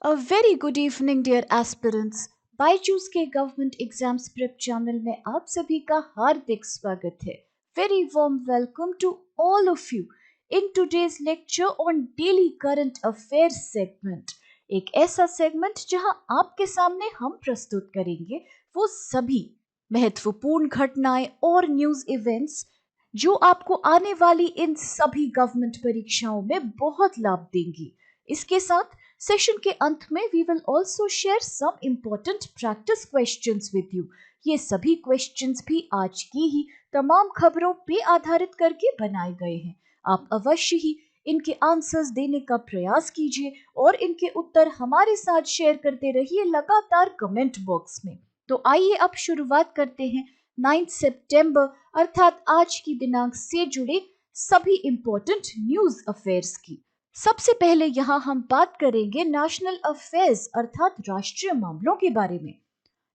A very good evening, dear aspirants. Byju's के government exams prep channel में आप सभी का हार्दिक स्वागत है. Very warm welcome to all of you in today's lecture on daily current affairs segment. एक ऐसा सेगमेंट जहां आपके सामने हम प्रस्तुत करेंगे वो सभी महत्वपूर्ण घटनाएं और न्यूज इवेंट्स जो आपको आने वाली इन सभी गवर्नमेंट परीक्षाओं में बहुत लाभ देंगी. इसके साथ सेशन के अंत में we will also share some important practice questions with you. ये सभी क्वेश्चंस भी आज की ही तमाम खबरों पे आधारित करके बनाए गए हैं. आप अवश्य ही इनके आंसर्स देने का प्रयास कीजिए और इनके उत्तर हमारे साथ शेयर करते रहिए लगातार कमेंट बॉक्स में. तो आइए अब शुरुआत करते हैं 9 सितंबर अर्थात आज की दिनांक से जुड़े सभी इम्पोर्टेंट न्यूज अफेयर्स की. सबसे पहले यहाँ हम बात करेंगे नेशनल अफेयर्स अर्थात राष्ट्रीय मामलों के बारे में,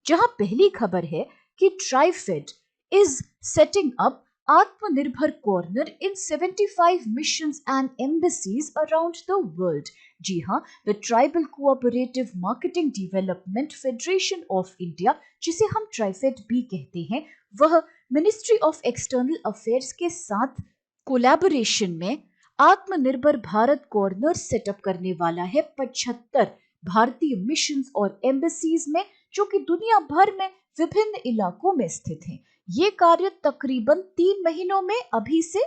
जहां पहली खबर है कि TRIFED is setting up Aatmanirbhar corner in 75 missions and embassies around the world. जी हाँ, the tribal cooperative marketing development federation of India, जिसे हम ट्राइफेड भी कहते हैं, वह मिनिस्ट्री ऑफ एक्सटर्नल अफेयर्स के साथ कोलैबोरेशन में आत्मनिर्भर भारत कॉर्नर सेटअप करने वाला है 75 भारतीय मिशंस और एम्बेसीज में, जो कि दुनिया भर में विभिन्न इलाकों में स्थित हैं. ये कार्य तकरीबन 3 महीनों में अभी से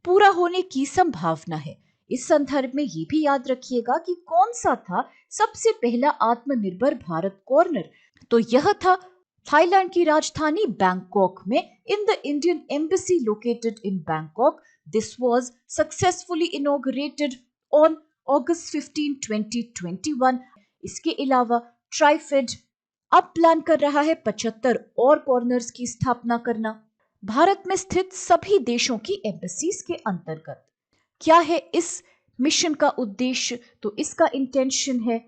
पूरा होने की संभावना है. इस संदर्भ में ये भी याद रखिएगा कि कौन सा था सबसे पहला आत्मनिर्भर भारत कॉर्नर. तो यह था थाईलैंड की राजधानी बैंकॉक में in the Indian embassy located in Bangkok. This was successfully inaugurated on August 15, 2021. इसके अलावा ट्राइफेड अब प्लान कर रहा है 75 और कॉर्नर्स की स्थापना करना भारत में स्थित सभी देशों की एम्बेसीज के अंतर्गत. क्या है इस मिशन का उद्देश्य? तो इसका इंटेंशन है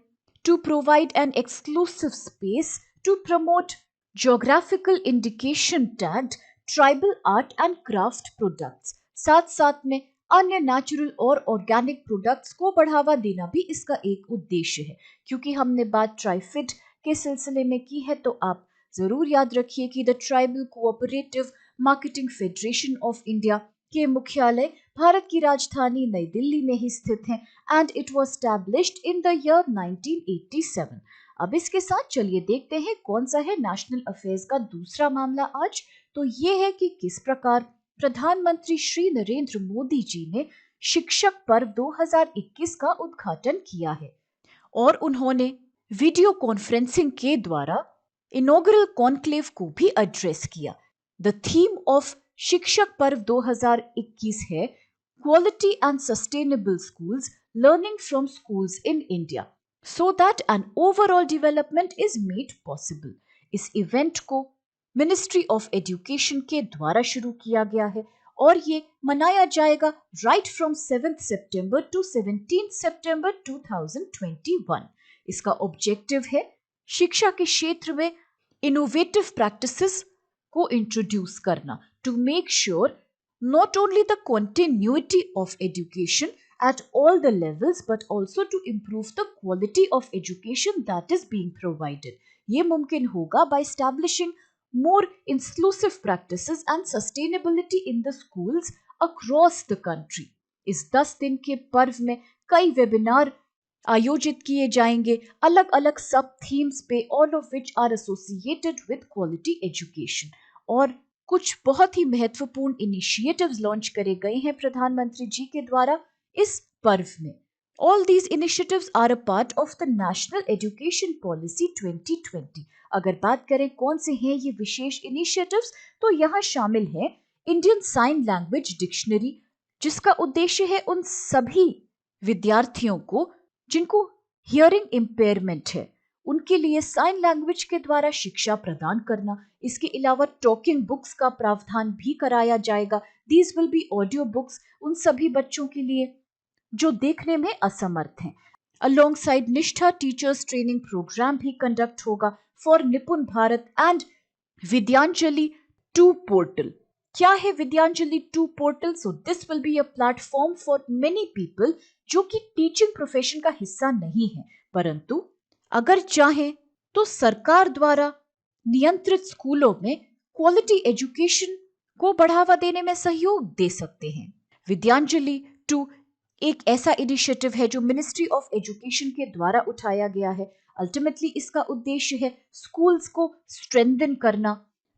to provide an exclusive space to promote geographical indication tagged tribal art and craft products. साथ साथ में अन्य नेचुरल और ऑर्गेनिक प्रोडक्ट्स को बढ़ावा देना भी इसका एक उद्देश्य है. क्योंकि हमने बात ट्राइफेड के सिलसिले में की है, तो आप जरूर याद रखिए कि the tribal cooperative marketing federation of India के मुख्यालय भारत की राजधानी नई दिल्ली में ही स्थित है and it was established in the year 1987. अब इसके साथ चलिए देखते हैं कौन सा है नेशनल अफेयर्स का दूसरा मामला आज. तो ये है कि किस प्रकार प्रधानमंत्री श्री नरेंद्र मोदी जी ने शिक्षक पर्व 2021 का उद्घाटन किया है और उन्होंने वीडियो कॉन्फ्रेंसिंग के द्वारा इनॉग्रल कॉन्क्लेव को भी एड्रेस किया. द थीम ऑफ शिक्षक पर्व 2021 है quality and sustainable schools, learning from schools in India so that an overall development is made possible. इस इवेंट को मिनिस्ट्री ऑफ एजुकेशन के द्वारा शुरू किया गया है और ये मनाया जाएगा राइट फ्रॉम 7 सितंबर टू 17 सितंबर 2021. इसका ऑब्जेक्टिव है शिक्षा के क्षेत्र में इनोवेटिव प्रैक्टिसेस को इंट्रोड्यूस करना to make sure not only the continuity of education at all the levels but also to improve the quality of education that is being provided. ये मुमकिन होगा by establishing more inclusive practices and sustainability in the schools across the country. इस 10 दिन के पर्व में कई webinar आयोजित किए जाएंगे अलग अलग सब थीम्स पे, all of which are associated with quality education. और कुछ बहुत ही महत्वपूर्ण इनिशिएटिव्स लॉन्च करे गए हैं प्रधानमंत्री जी के द्वारा इस पर्व में. All these initiatives are a part of the National Education Policy 2020. अगर बात करें कौन से हैं ये विशेष इनिशिएटिव्स, तो यहाँ शामिल है इंडियन साइन लैंग्वेज डिक्शनरी, जिसका उद्देश्य है उन सभी विद्यार्थियों को जिनको हियरिंग इम्पेयरमेंट है उनके लिए साइन लैंग्वेज के द्वारा शिक्षा प्रदान करना. इसके अलावा टॉकिंग बुक्स का प्रावधान भी कराया जाएगा. These will be audio books उन सभी बच्चों के लिए जो देखने में असमर्थ हैं. अलोंगसाइड निष्ठा टीचर्स ट्रेनिंग प्रोग्राम भी कंडक्ट होगा फॉर निपुण भारत एंड विद्यांजलि 2 पोर्टल. क्या है Vidyanjali 2 portal? So this will be a platform for many people जो कि टीचिंग प्रोफेशन का हिस्सा नहीं है परंतु अगर चाहें तो सरकार द्वारा नियंत्रित स्कूलों में क्वालिटी एजुकेशन को बढ़ावा देने में सहयोग दे सकते हैं। विद्यांजलि टू एक ऐसा इनिशिएटिव है जो मिनिस्ट्री ऑफ एजुकेशन के द्वारा उठाया गया है। अल्टीमेटली इसका उद्देश्य है स्कूल्स को स्ट्रेंथन करना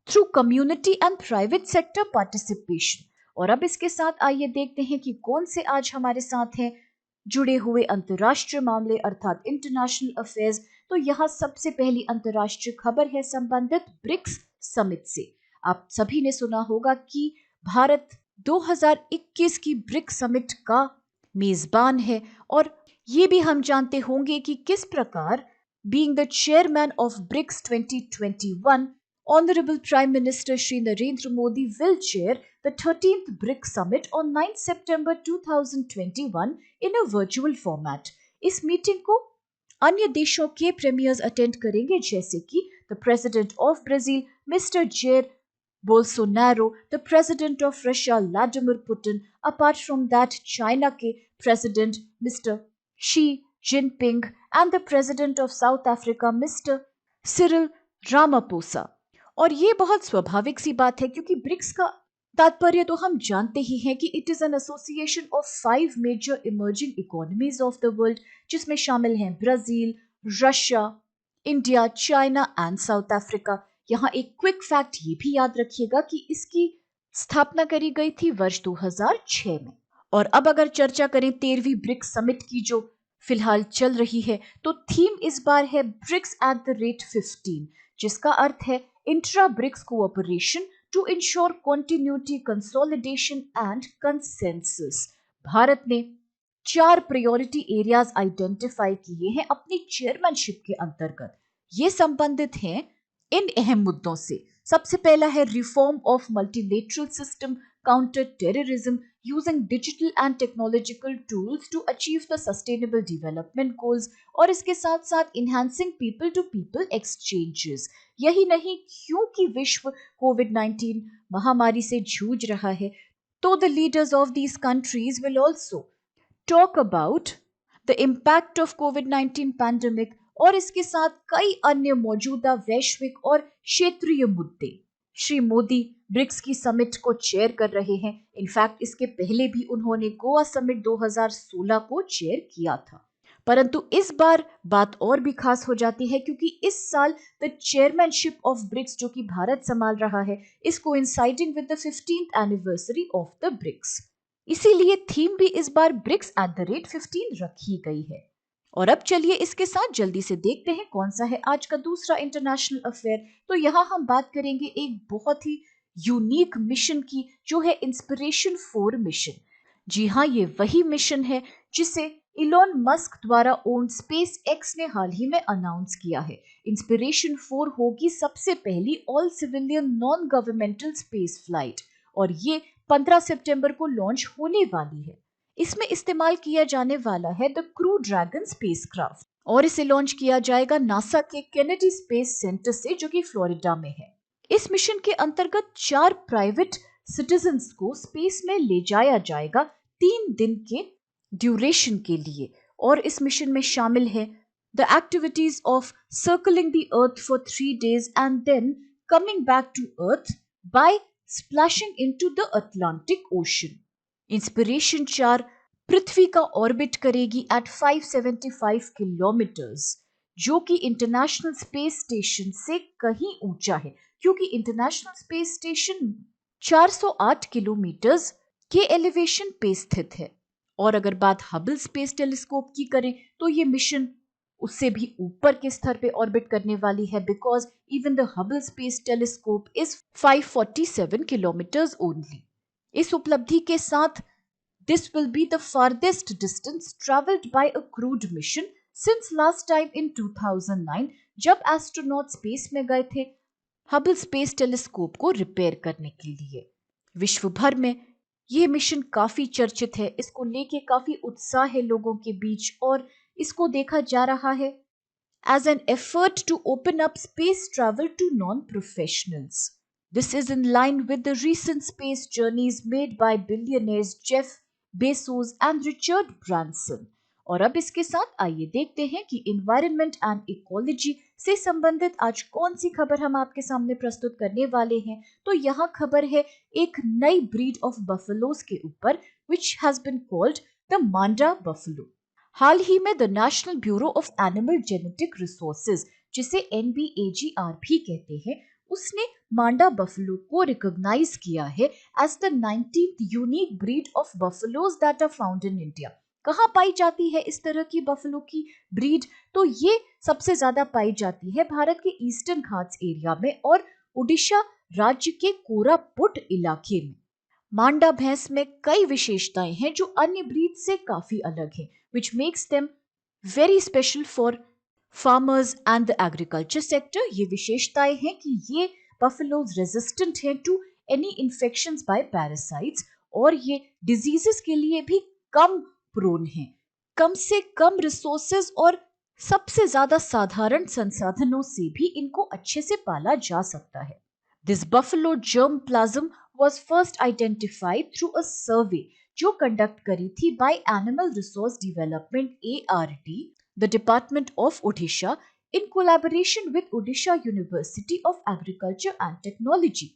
through community and private sector participation. और अब इसके साथ आइए देखते हैं कि कौन से आज हमारे साथ हैं जुड़े हुए अंतर्राष्ट्रीय मामले अर्थात इंटरनेशनल अफेयर्स। तो यहाँ सबसे पहली अंतर्राष्ट्रीय खबर है संबंधित ब्रिक्स समिट से। आप सभी ने सुना होगा कि भारत 2021 की ब्रिक्स समिट का मेजबान है और ये भी हम जानते होंगे कि किस प्रकार being the chairman of BRICS 2021 Honorable Prime Minister Shri Narendra Modi will chair the 13th BRICS Summit on 9 September 2021 in a virtual format. इस मीटिंग को अन्य देशों के प्रीमियर्स अटेंड करेंगे जैसे कि the president of Brazil mister जेर Bolsonaro, the president of Russia, Vladimir Putin, apart from that, China के president Mr. Xi Jinping and the president of South Africa, Mr. Cyril Ramaphosa. और ये बहुत स्वाभाविक सी बात है क्योंकि ब्रिक्स का तात्पर्य तो हम जानते ही हैं कि it is an association of 5 major emerging economies of the world, जिसमें शामिल हैं Brazil, Russia, India, China and South Africa. यहाँ एक क्विक फैक्ट ये भी याद रखिएगा कि इसकी स्थापना करी गई थी वर्ष 2006 में। और अब अगर चर्चा करें 13वीं ब्रिक्स समिट की जो फिलहाल चल रही है, तो थीम इस बार है ब्रिक्स एट द रेट 15, जिसका अर्थ है intra BRICS cooperation to ensure continuity, consolidation and consensus. Bharat ने 4 प्रायोरिटी एरियाज आइडेंटिफाई किए हैं अपनी चेयरमैनशिप के अंतर्गत। ये संबंधित हैं इन अहम मुद्दों से। सबसे पहला है reform of multilateral system, counter terrorism, using digital and technological tools to achieve the sustainable development goals, और इसके साथ साथ enhancing people to people exchanges. यही नहीं, क्योंकि विश्व कोविड-19 महामारी से जूझ रहा है, तो the leaders of these countries will also talk about the impact of covid pandemic और इसके साथ कई अन्य मौजूदा वैश्विक और क्षेत्रीय मुद्दे। श्री मोदी ब्रिक्स की समिट को चेयर कर रहे हैं। इनफैक्ट इसके पहले भी उन्होंने गोवा समिट 2016 को चेयर किया था। परंतु इस बार बात और भी खास हो जाती है क्योंकि इस साल द चेयरमैनशिप ऑफ ब्रिक्स जो कि भारत संभाल रहा है is coinciding with the 15th anniversary of the BRICS. इसीलिए थीम भी इस बार ब्रिक्स एट द रेट 15 रखी गई है। और अब चलिए इसके साथ जल्दी से देखते हैं कौन सा है आज का दूसरा इंटरनेशनल अफेयर। तो यहाँ हम बात करेंगे एक बहुत ही यूनिक मिशन की, जो है इंस्पिरेशन 4 मिशन। जी हाँ, ये वही मिशन है जिसे इलॉन मस्क द्वारा ओन्ड स्पेस एक्स ने हाल ही में अनाउंस किया है। इंस्पिरेशन 4 होगी सबसे पहली all civilian non governmental space flight और ये 15 सितंबर को लॉन्च होने वाली है। इसमें इस्तेमाल किया जाने वाला है द क्रू ड्रैगन स्पेसक्राफ्ट और इसे लॉन्च किया जाएगा नासा के केनेडी स्पेस सेंटर से, जो कि फ्लोरिडा में है। इस मिशन के अंतर्गत 4 प्राइवेट सिटीजन्स को स्पेस में ले जाया जाएगा 3 दिन के ड्यूरेशन के लिए। और इस मिशन में शामिल है the activities of circling the earth for 3 days and then coming back to earth by splashing into the Atlantic Ocean. Inspiration 4 पृथ्वी का ऑर्बिट करेगी एट 575 किलोमीटर्स, जो कि इंटरनेशनल स्पेस स्टेशन से कहीं ऊंचा है, क्योंकि इंटरनेशनल स्पेस स्टेशन 408 किलोमीटर्स के एलिवेशन पे स्थित है। और अगर बात हबल स्पेस टेलीस्कोप की करें तो ये मिशन उससे भी ऊपर के स्तर पे ऑर्बिट करने वाली है, because even the Hubble space telescope is 547 kilometres only. इस उपलब्धि के साथ this will be the farthest distance travelled bye a crude mission since last time in 2009, जब एस्ट्रोनॉट स्पेस में गए थे हबल स्पेस टेलीस्कोप को रिपेयर करने के लिए। विश्व भर में यह मिशन काफी चर्चित है, इसको लेके काफी उत्साह है लोगों के बीच और इसको देखा जा रहा है as an effort to open up space travel to non-professionals. This is in line with the recent space journeys made by billionaires Jeff Bezos and Richard Branson. और अब इसके साथ आइए देखते हैं कि इन्वायरमेंट एंड इकोलॉजी से संबंधित आज कौन सी खबर हम आपके सामने प्रस्तुत करने वाले हैं। तो यहाँ खबर है एक नई ब्रीड ऑफ बफेलोज के ऊपर which has been called the Manda buffalo. हाल ही में the national bureau of animal genetic resources, जिसे NBAGR भी कहते हैं, उसने मांडा बफेलो को रिकॉग्नाइज किया है as the 19th unique breed of buffaloes that are found in India. कहाँ पाई जाती है इस तरह की बफेलो की ब्रीड? तो ये सबसे ज्यादा पाई जाती है भारत के ईस्टर्न घाट्स एरिया में और उड़ीसा राज्य के कोरापुट इलाके में। मांडा भैंस में कई विशेषताएं हैं जो अन्य ब्रीड से काफी अलग हैं, which makes them very special for farmers and the agriculture sector। ये विशेषताएं हैं कि ये बफेलोज रेजिस्टेंट हैं to any infections by parasites और ये डिजीजेस के लिए भी कम प्रोन हैं। कम से कम रिसोर्सेज और सबसे ज्यादा साधारण संसाधनों से भी इनको अच्छे से पाला जा सकता है। This buffalo germplasm was first identified through a survey जो कंडक्ट करी थी by animal resource development ARD, the department of Odisha, in collaboration with Odisha university of agriculture and technology.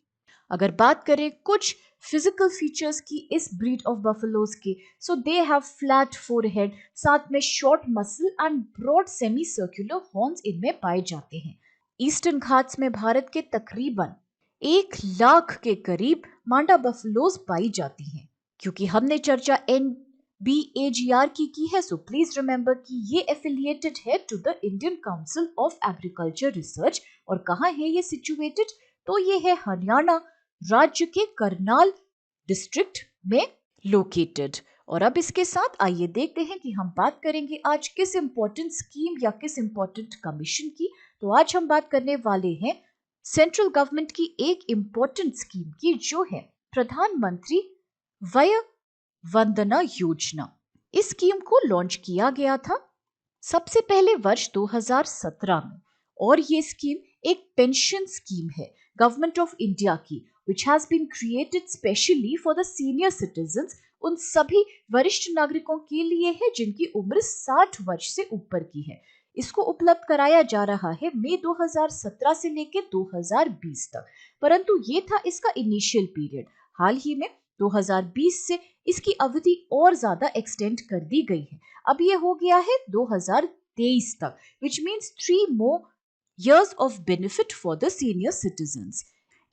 अगर बात करें कुछ फिजिकल फीचर्स की इस ब्रीड ऑफ बफेलोज के, so they have flat forehead, साथ में short muscle and broad semi circular horns इनमें पाए जाते हैं। ईस्टर्न घाट्स में भारत के तकरीबन 1 लाख के करीब मांडा बफेलोज पाई जाती हैं। क्योंकि हमने चर्चा NBAGR की है, सो प्लीज रिमेंबर कि ये एफिलिएटेड है to the Indian council of agriculture research. और कहाँ है ये सिचुएटेड? तो ये है हरियाणा राज्य के करनाल डिस्ट्रिक्ट में लोकेटेड। और अब इसके साथ आइए देखते हैं कि हम बात करेंगे आज किस इंपॉर्टेंट स्कीम या किस इंपॉर्टेंट कमीशन की। तो आज हम बात करने वाले हैं सेंट्रल गवर्नमेंट की एक इंपॉर्टेंट स्कीम की, जो है प्रधानमंत्री वय वंदना योजना। इस स्कीम को लॉन्च किया गया था सबसे पहले वर्ष 2017 में और ये स्कीम एक पेंशन स्कीम है गवर्नमेंट ऑफ इंडिया की, which has been created specially for the senior citizens, उन सभी वरिष्ठ नागरिकों के लिए है जिनकी उम्र 60 वर्ष से ऊपर की है। इसको उपलब्ध कराया जा रहा है मई 2017 से लेकर 2020 तक, परंतु ये था इसका इनिशियल पीरियड। हाल ही में 2020 से इसकी अवधि और ज्यादा एक्सटेंड कर दी गई है। अब ये हो गया है 2023 तक, which means 3 more years of benefit for the senior citizens।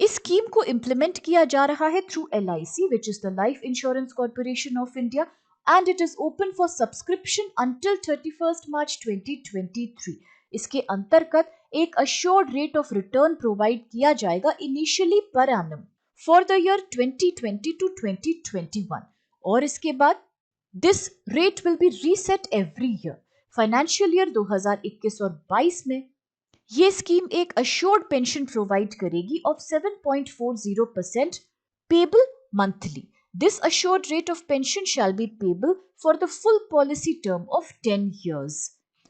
इस स्कीम को इम्प्लीमेंट किया जा रहा है through LIC, which is the Life Insurance Corporation of India, and it is open for subscription until 31st March 2023। इसके अंतर्गत एक assured rate of return provide किया जाएगा इनिशियली पर annum for the year 2020 to 2021 और इसके बाद this rate will be reset every year. Financial year 2021 और 22 में ये स्कीम एक अश्योर्ड पेंशन प्रोवाइड करेगी of 7.40% payable monthly. This assured rate of pension shall be payable for the full policy term of 10 years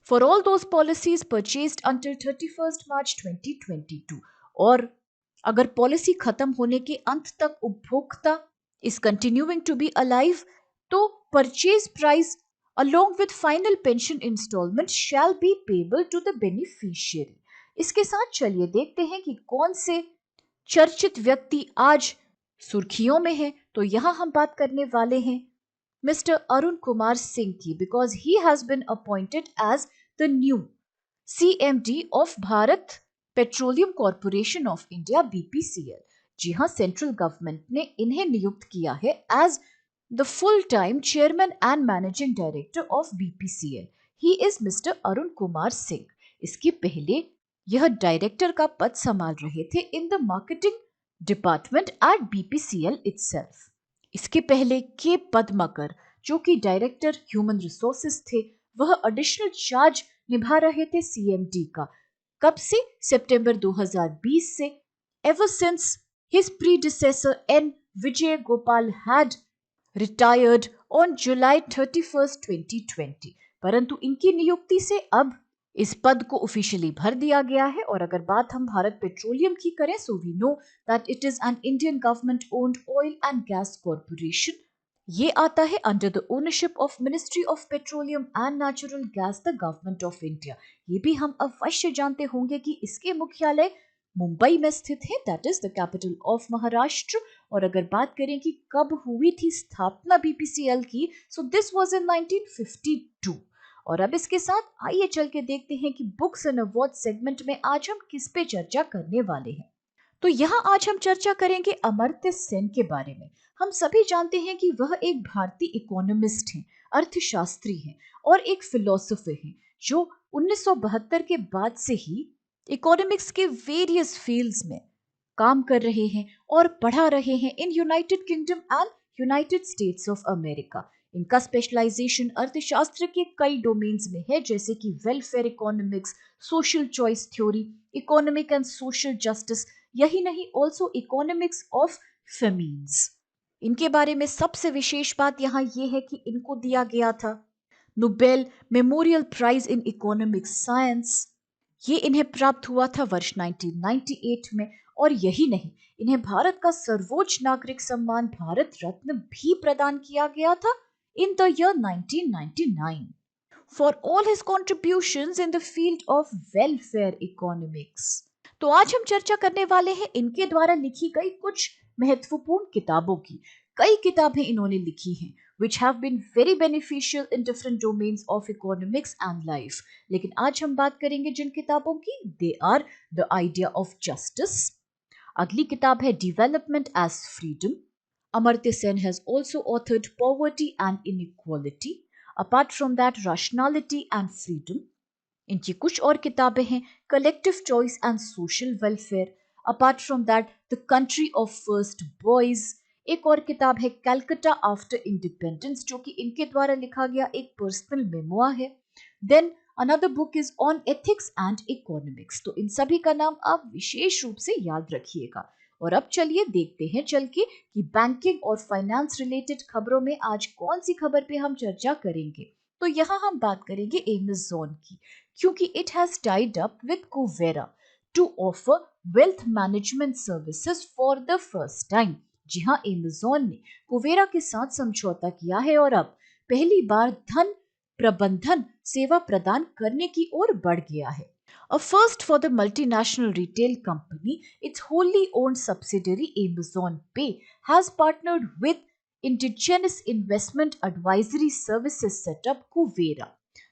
for all those policies purchased until 31st March 2022। और अगर policy खत्म होने के अंत तक उपभोक्ता is continuing to be alive, तो purchase price along with final pension installment shall be payable to the beneficiary। इसके साथ चलिए देखते हैं कि कौन से चर्चित व्यक्ति आज सुर्खियों में है। तो यहाँ हम बात करने वाले हैं मिस्टर अरुण कुमार सिंह की, because he has been appointed as the new CMD of Bharat petroleum corporation of India BPCL। जी हाँ, सेंट्रल गवर्नमेंट ने इन्हें नियुक्त किया है as the full-time chairman and managing director of BPCL। He is Mr. Arun Kumar Singh. इसके पहले यह डायरेक्टर का पद संभाल रहे थे in the marketing department at BPCL itself। इसके पहले के पद्माकर, जो कि डायरेक्टर ह्यूमन रिसोर्सेज थे, वह एडिशनल चार्ज निभा रहे थे CMD का। कब से? सितंबर 2020 से। Ever since his predecessor N Vijay Gopal had retired on July 31st 2020, परंतु इनकी नियुक्ति से अब इस पद को ऑफिशियली भर दिया गया है। और अगर बात हम भारत पेट्रोलियम की करें, so we know that it is an Indian government owned oil and gas corporation. ये आता है under the ownership of ministry of petroleum and natural gas the government of India. ये भी हम अवश्य जानते होंगे कि इसके मुख्यालय मुंबई में स्थित है, that is the capital of Maharashtra. और अगर बात करें कि कब हुई थी स्थापना बीपीसीएल की, सो दिस वाज इन 1952। और अब इसके साथ आइए चल के देखते हैं कि बुक्स एंड अवार्ड सेगमेंट में आज हम किस पे चर्चा करने वाले हैं। तो यहाँ आज हम चर्चा करेंगे अमर्त्य सेन के बारे में। हम सभी जानते हैं कि वह एक भारतीय इकोनॉमिस्ट हैं, अर्थशास्त्री हैं और एक फिलोसोफर हैं जो 1972 के बाद से ही इकोनॉमिक्स के वेरियस फील्ड्स में काम कर रहे हैं और पढ़ा रहे हैं in United kingdom and United states of America. इनका स्पेशलाइजेशन अर्थशास्त्र के कई डोमेन्स में है, जैसे कि welfare economics, social choice theory, economic and social justice, यही नहीं ऑल्सो इकोनॉमिक्स ऑफ फेमीन्स। इनके बारे में सबसे विशेष बात यहाँ ये है कि इनको दिया गया था Nobel memorial prize in economics science. ये इन्हें प्राप्त हुआ था वर्ष 1998 में। और यही नहीं, इन्हें भारत का सर्वोच्च नागरिक सम्मान भारत रत्न भी प्रदान किया गया था in the year 1999 for all his contributions in the field of welfare economics. तो आज हम चर्चा करने वाले हैं इनके द्वारा लिखी गई कुछ महत्वपूर्ण किताबों की। कई किताबें इन्होंने लिखी हैं which have been very beneficial in different domains of economics and life। लेकिन आज हम बात करेंगे जिन किताबों की, they are The Idea of Justice। अगली किताब है Development as Freedom। Amartya Sen has also authored Poverty and Inequality। Apart from that, Rationality and Freedom। इनकी कुछ और किताबें हैं collective choice and social welfare. Apart from that the country of first boys. एक और किताब है कैलकटा आफ्टर इंडिपेंडेंस, जो कि इनके द्वारा लिखा गया एक पर्सनल मेमोआ है। Then another book is on ethics and economics. तो इन सभी का नाम आप विशेष रूप से याद रखिएगा। और अब चलिए देखते हैं चल के कि बैंकिंग और फाइनेंस रिलेटेड खबरों में आज कौन सी खबर पे हम चर्चा करेंगे। तो यहाँ हम बात करेंगे एमेजॉन की, क्योंकि it has tied up with Kuvera to offer wealth management services for the first time. जी हाँ, एमेजॉन ने कुवेरा के साथ समझौता किया है और अब पहली बार धन प्रबंधन सेवा प्रदान करने की ओर बढ़ गया है। A first for the multinational retail company, its wholly owned subsidiary Amazon Pay has partnered with indigenous investment advisory services setup Kuvera,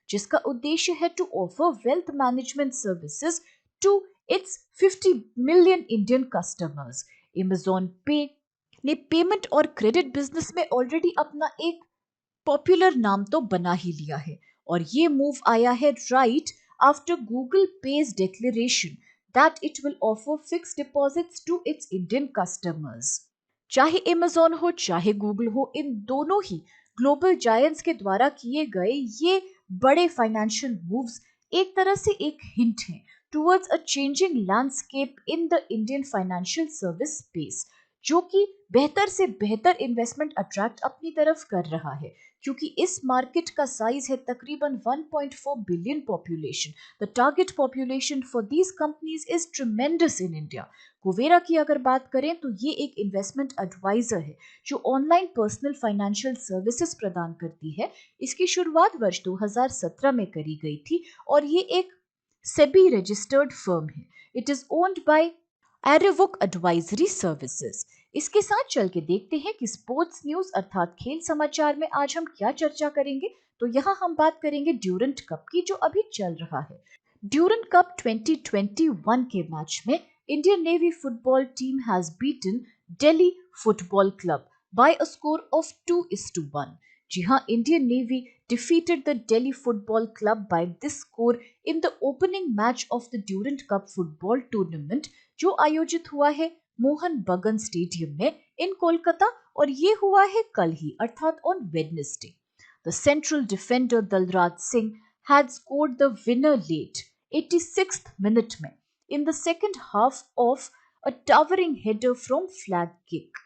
जिसका उद्देश्य है to offer wealth management services to its 50 million Indian customers. Amazon pay ने payment और credit business में already अपना एक popular नाम तो बना ही लिया है, और ये मूव आया है right after Google Pay's declaration that it will offer fixed deposits to its Indian customers. चाहे Amazon हो चाहे गूगल हो, इन दोनों ही ग्लोबल जायंट्स के द्वारा किए गए ये बड़े फाइनेंशियल मूव्स एक तरह से एक हिंट है towards a changing landscape in the Indian financial service space, जो कि बेहतर से बेहतर इन्वेस्टमेंट अट्रैक्ट अपनी तरफ कर रहा है, क्योंकि इस मार्केट का साइज है तकरीबन 1.4 billion population. The target population for these companies is tremendous in India. Kuvera की अगर बात करें तो ये एक इन्वेस्टमेंट एडवाइजर है जो ऑनलाइन पर्सनल फाइनेंशियल सर्विसेज प्रदान करती है। इसकी शुरुआत वर्ष 2017 में करी गई थी और ये एक सेबी रजिस्टर्ड फर्म है। It is owned by Arevuk advisory services. इसके साथ चल के देखते हैं कि स्पोर्ट्स न्यूज अर्थात खेल समाचार में आज हम क्या चर्चा करेंगे। तो यहाँ हम बात करेंगे ड्यूरेंट कप की, जो अभी चल रहा है। ड्यूरेंट कप 2021 के मैच में Indian navy football team has beaten Delhi football club bye a score of 2-1। जी हाँ, Indian navy defeated the Delhi Football Club by this score in the opening match of the Durand Cup football tournament, जो आयोजित हुआ है Mohan बगन stadium में इन कोलकाता, और ये हुआ है कल ही अर्थात on Wednesday. The central defender Dalraj Singh had scored the winner late 86th minute में in the second half of a towering header from flag kick।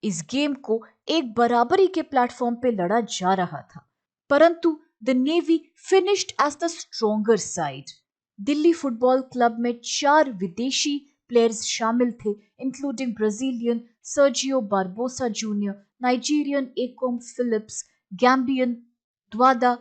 इस गेम को एक बराबरी के प्लेटफॉर्म पे लड़ा जा रहा था, परंतु the navy finished as the stronger side. Delhi football club में 4 विदेशी प्लेयर्स शामिल थे, including Brazilian Sergio Barbosa junior, Nigerian Acom Phillips, Gambian Dwada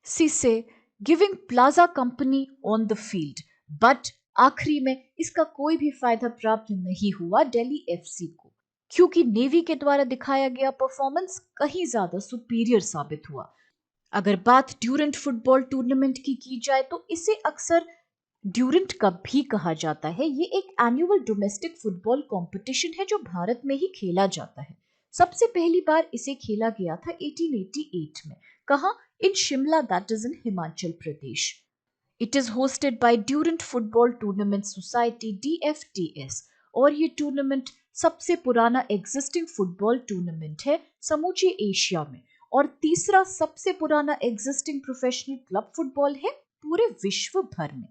Sise, giving Plaza company on the field, but आखिरी में इसका कोई भी फायदा प्राप्त नहीं हुआ दिल्ली एफसी को, क्योंकि नेवी के द्वारा दिखाया गया परफॉर्मेंस कहीं ज्यादा सुपीरियर साबित हुआ। अगर बात ड्यूरेंट फुटबॉल टूर्नामेंट की जाए तो इसे अक्सर ड्यूरेंट कप भी कहा जाता है। ये एक एनुअल डोमेस्टिक फुटबॉल कंपटीशन है जो भारत में ही खेला जाता है। सबसे पहली बार इसे खेला गया था 1888 में। कहाँ? In Shimla, that is in Himachal Pradesh. It is hosted by Durand football tournament society DFTS, और ये टूर्नामेंट सबसे पुराना एग्जिस्टिंग फुटबॉल टूर्नामेंट है समूचे एशिया में, और तीसरा सबसे पुराना एग्जिस्टिंग प्रोफेशनल क्लब फुटबॉल है पूरे विश्व भर में।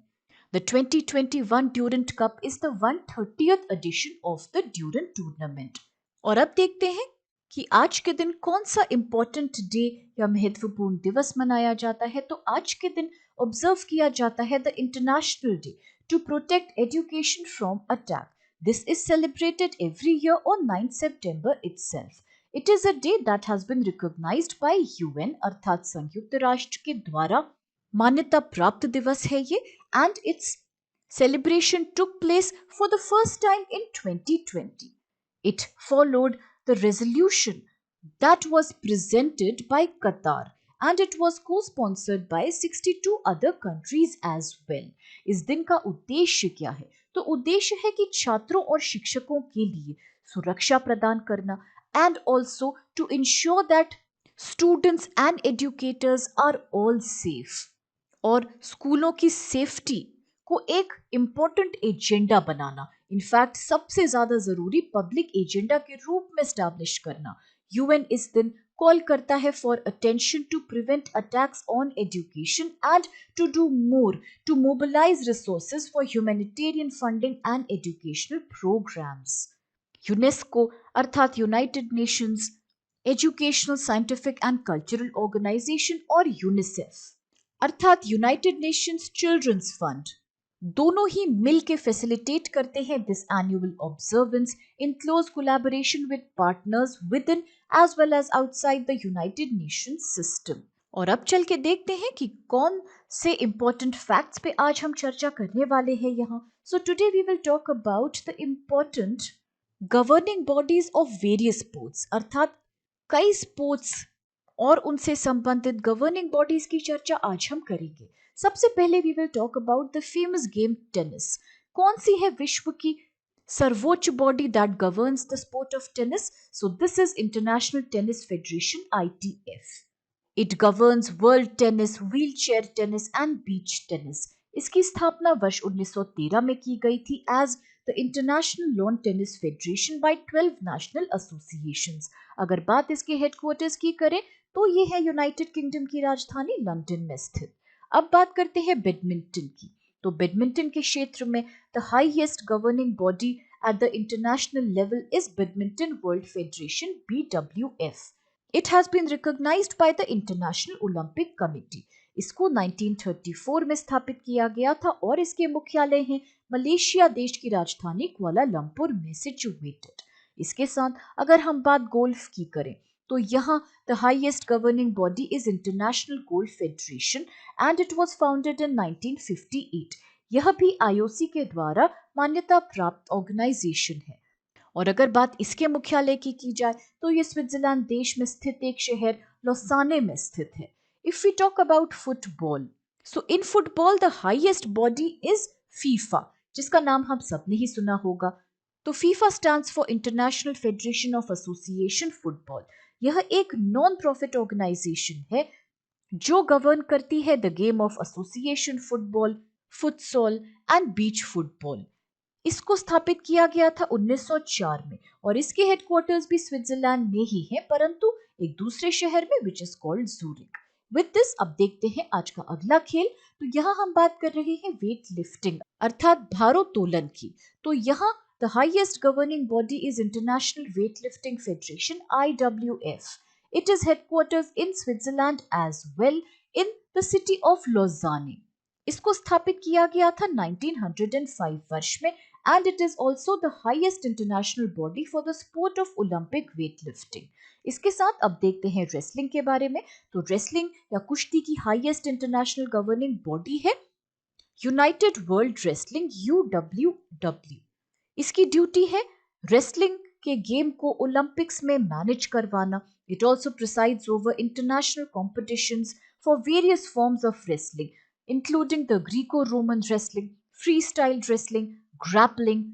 The 2021 Durant Cup is the 130th edition of the Durant Tournament. और अब देखते हैं कि आज के दिन कौन सा इम्पोर्टेंट डे या महत्वपूर्ण दिवस मनाया जाता है। तो आज के दिन ऑब्जर्व किया जाता है the international day to protect education from attack. This is celebrated every year on 9 सितंबर itself. It is a day that has been recognized by UN, अर्थात संयुक्त राष्ट्र के द्वारा मान्यता प्राप्त दिवस है ये, and its celebration took place for the first time in 2020. It followed the resolution that was presented by Qatar, and it was co-sponsored by 62 other countries as well. इस दिन का उद्देश्य क्या है? तो उद्देश्य है कि छात्रों और शिक्षकों के लिए सुरक्षा प्रदान करना, and also to ensure that students and educators are all safe. और स्कूलों की सेफ्टी को एक इम्पोर्टेंट एजेंडा बनाना, इनफैक्ट सबसे ज्यादा जरूरी पब्लिक एजेंडा के रूप में स्टैब्लिश करना। यूएन इस दिन कॉल करता है for attention to prevent attacks on education and to do more to mobilise resources for humanitarian funding and educational programmes. UNESCO अर्थात United Nations educational, scientific and cultural organisation और UNICEF अर्थात United Nations children's fund, दोनों ही मिल के facilitate करते हैं this annual observance in close collaboration with partners within as well as outside the United Nations system. और अब चल के देखते हैं कि कौन से इंपॉर्टेंट फैक्ट्स पे आज हम चर्चा करने वाले हैं यहाँ। So today we will talk about the important governing bodies of various sports, अर्थात कई स्पोर्ट्स और उनसे संबंधित गवर्निंग बॉडीज की चर्चा आज हम करेंगे। सबसे पहले we will talk about the famous game tennis. कौन सी है विश्व की सर्वोच्च body that governs the sport of tennis? So this is international tennis federation ITF. It governs world tennis, wheelchair tennis and beach tennis. इसकी स्थापना वर्ष 1913 में की गई थी as the international lawn tennis federation by 12 national associations. अगर बात इसके हेडक्वार्टर्स की करें तो ये है यूनाइटेड किंगडम की राजधानी लंदन में स्थित। अब बात करते हैं बैडमिंटन की। तो बैडमिंटन के क्षेत्र में the highest governing body at the international level is badminton world federation BWF. It has been recognised by the international Olympic committee. इसको 1934 में स्थापित किया गया था और इसके मुख्यालय हैं मलेशिया देश की राजधानी कुआलालंपुर में सिचुएटेड। इसके साथ अगर हम बात गोल्फ की करें तो यहाँ the highest governing body is international golf federation and it was founded in 1958। यह भी IOC के द्वारा मान्यता प्राप्त ऑर्गेनाइजेशन है। और अगर बात इसके मुख्यालय की जाए तो ये स्विट्जरलैंड देश में स्थित एक शहर लौसाने में स्थित है। If we talk about football, so in football the highest body is FIFA, जिसका नाम हम सबने ही सुना होगा। तो FIFA stands for international federation of association football. यह एक नॉन प्रॉफिट ऑर्गेनाइजेशन है जो गवर्न करती है the game of association football, futsal and beach football. इसको स्थापित किया गया था 1904 में और इसके हेडक्वार्टर्स भी स्विट्जरलैंड में ही है, परंतु एक दूसरे शहर में which is called Zurich. With this अब देखते हैं आज का अगला खेल। तो यहाँ हम बात कर रहे हैं वेट लिफ्टिंग अर्थात भारोत्तोलन की। तो यहाँ the highest governing body is international weight lifting federation IWF. It is headquarters in Switzerland as well in the city of Lausanne. इसको स्थापित किया गया था 1905 वर्ष में and it is also the highest international body for the sport of Olympic weightlifting. इसके साथ अब देखते हैं रेसलिंग के बारे में। तो रेसलिंग या कुश्ती की हाईएस्ट इंटरनेशनल गवर्निंग बॉडी है यूनाइटेड वर्ल्ड रेसलिंग UWW। इसकी ड्यूटी है रेसलिंग के गेम को ओलंपिक्स में मैनेज करवाना। It also presides over international competitions for various forms of wrestling including the Greco Roman wrestling, free style wrestling, grappling,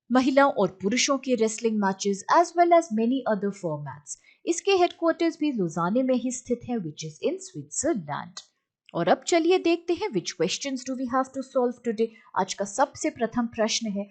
महिलाओं और पुरुषों के wrestling matches as well as many other formats. इसके headquarters भी Lausanne में ही स्थित है विच इज इन स्विट्जरलैंड। और अब चलिए देखते हैं which questions do we have to solve today. आज का सबसे प्रथम प्रश्न है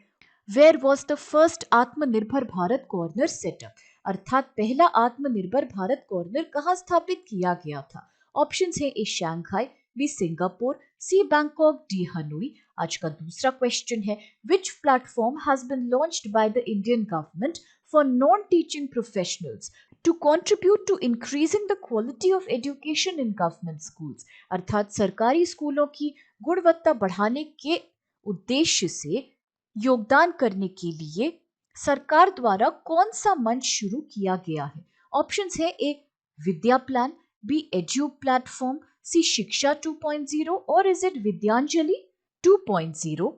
वेयर वॉज द फर्स्ट आत्मनिर्भर भारत कॉर्नर सेटअप, अर्थात पहला आत्मनिर्भर भारत कॉर्नर कहाँ स्थापित किया गया था। ऑप्शंस है A Shanghai, B Singapore, C Bangkok, D Hanoi. आज का दूसरा क्वेश्चन है which platform has been launched by the Indian government for non teaching professionals to contribute to increasing the quality of education in government schools, अर्थात सरकारी स्कूलों की गुणवत्ता बढ़ाने के उद्देश्य से योगदान करने के लिए सरकार द्वारा कौन सा मंच शुरू किया गया है। ऑप्शंस है ए विद्या प्लान, बी एड्यू प्लेटफॉर्म, सी शिक्षा 2.0 और इज इट विद्यांजलि 2.0।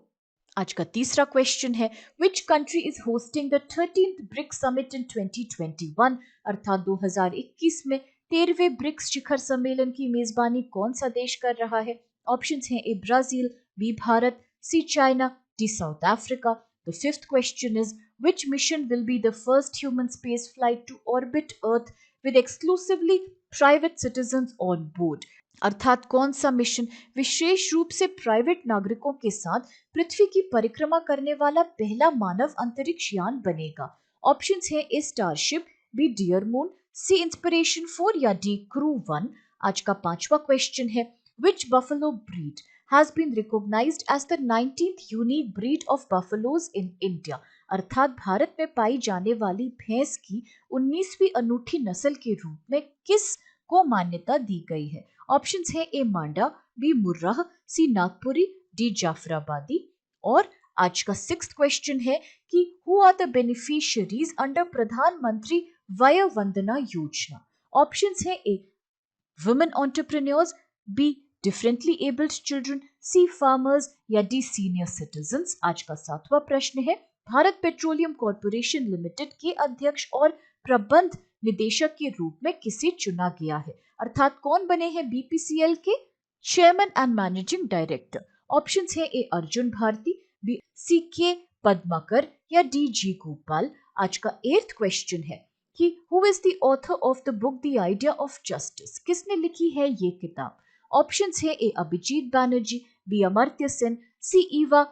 आज का तीसरा क्वेश्चन है which country is hosting the 13th BRICS summit in 2021, अर्थात 2021 में 13वें ब्रिक्स शिखर सम्मेलन की मेजबानी कौन सा देश कर रहा है। ऑप्शंस हैं A Brazil, B Bharat, C China, D South Africa. The fifth question is which mission will be the first human space flight to orbit earth with exclusively private citizens on board, अर्थात कौन सा mission विशेष रूप से private नागरिकों के साथ पृथ्वी की परिक्रमा करने वाला पहला मानव अंतरिक्ष यान बनेगा। ऑप्शंस हैं ए स्टारशिप, बी डियर मून, सी इंस्पिरेशन 4 या डी क्रू 1। आज का पांचवा क्वेश्चन है which buffalo breed has been recognised as the 19th unique breed of buffaloes in India, अर्थात भारत में पाई जाने वाली भैंस की 19वीं अनूठी नस्ल के रूप में किस को मान्यता दी गई है। ऑप्शंस है A Manda, B Murrah, C Nagpuri, D Jafarabadi. और आज का सिक्स्थ क्वेश्चन है कि who are the beneficiaries under Pradhan Mantri Vaya Vandana Yojana. Options है A women entrepreneurs, B differently abled children, C farmers या डी सीनियर सिटीजंस। आज का सातवां प्रश्न है भारत पेट्रोलियम कॉर्पोरेशन लिमिटेड के अध्यक्ष और प्रबंध निदेशक के रूप में किसे चुना गया है, अर्थात कौन बने हैं BPCL के chairman and managing director. Options है ए अर्जुन भारती, बी सी के पद्माकर या डी जी गोपाल। आज का एट्थ क्वेश्चन है कि who is the author of the book the idea of justice, किसने लिखी है ये किताब। ऑप्शंस है ए अभिजीत बैनर्जी, बी अमर्त्य सेन, सी ईवा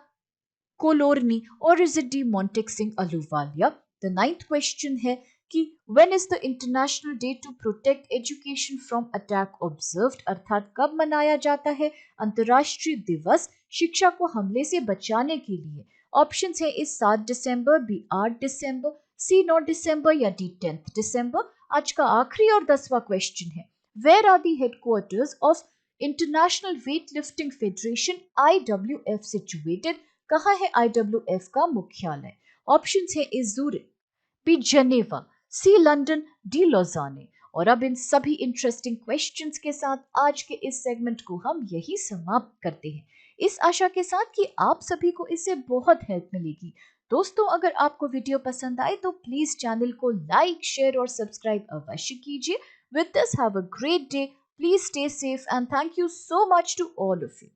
कोलोरनी और is it D Montek Singh Ahluwalia. The ninth question है कि when is the international day to protect education from attack observed, अर्थात कब मनाया जाता है अंतर्राष्ट्रीय दिवस शिक्षा को हमले से बचाने के लिए। ऑप्शंस है इस 7 दिसंबर, बी 8 दिसंबर, सी 9 दिसंबर या डी 10 दिसंबर। आज का आखिरी और 10वां क्वेश्चन है where are the headquarters of international weight lifting federation IWF situated, कहाँ है IWF का मुख्यालय। ऑप्शंस है A Zurich, B Geneva, C London, D Lausanne. और अब इन सभी इंटरेस्टिंग क्वेश्चंस के साथ आज के इस सेगमेंट को हम यही समाप्त करते हैं, इस आशा के साथ कि आप सभी को इससे बहुत हेल्प मिलेगी। दोस्तों अगर आपको वीडियो पसंद आए तो प्लीज चैनल को लाइक, शेयर और सब्सक्राइब अवश्य कीजिए। With this have a great day, please stay safe and thank you so much to all of you.